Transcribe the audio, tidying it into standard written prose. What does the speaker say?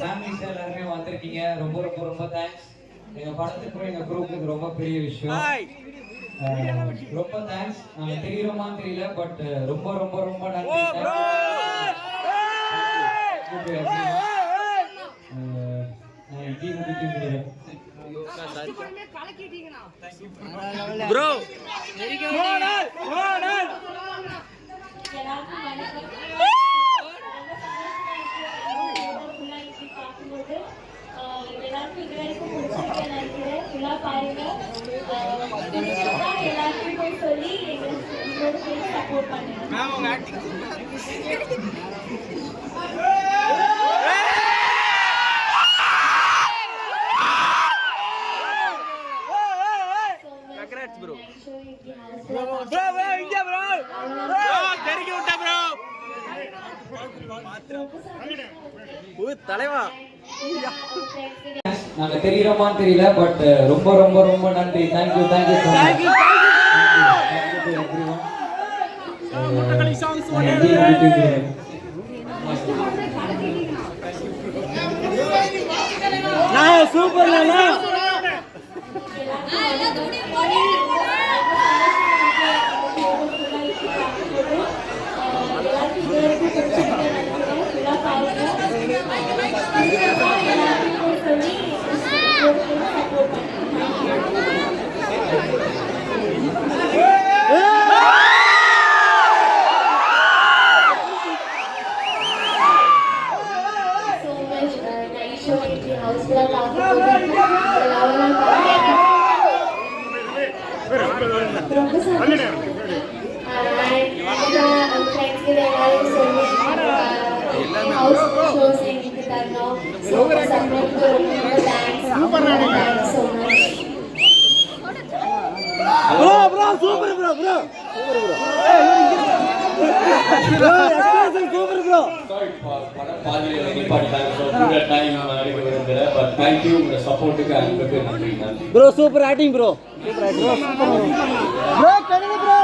Families எல்லாருமே வந்திருக்கீங்க. ரொம்ப ரொம்ப ரொம்ப தேங்க்ஸ். எங்கள் படத்துக்கும் எங்கள் குரூப்புக்கு ரொம்ப பெரிய விஷயம். ரொம்ப தேங்க்ஸ். நாங்கள் தெரியுறோமான்னு தெரியல, பட் ரொம்ப ரொம்ப ரொம்ப நன்றி. ப்ரோ எல்லாருக்கும் இது வரைக்கும் பிடிச்சிருக்கேன் நினைக்கிறேன். ஃபுல்லா பாருங்க. எல்லாருக்கும் போய் சொல்லி எங்களுக்கு சப்போர்ட் பண்ணுங்க. bro india bro தெரிக்கி விட்ட bro தலைவா நாங்க தெரியுறோமான்னு தெரியல, பட் ரொம்ப ரொம்ப ரொம்ப நன்றி. Thank you thank you super bro super acting bro super acting bro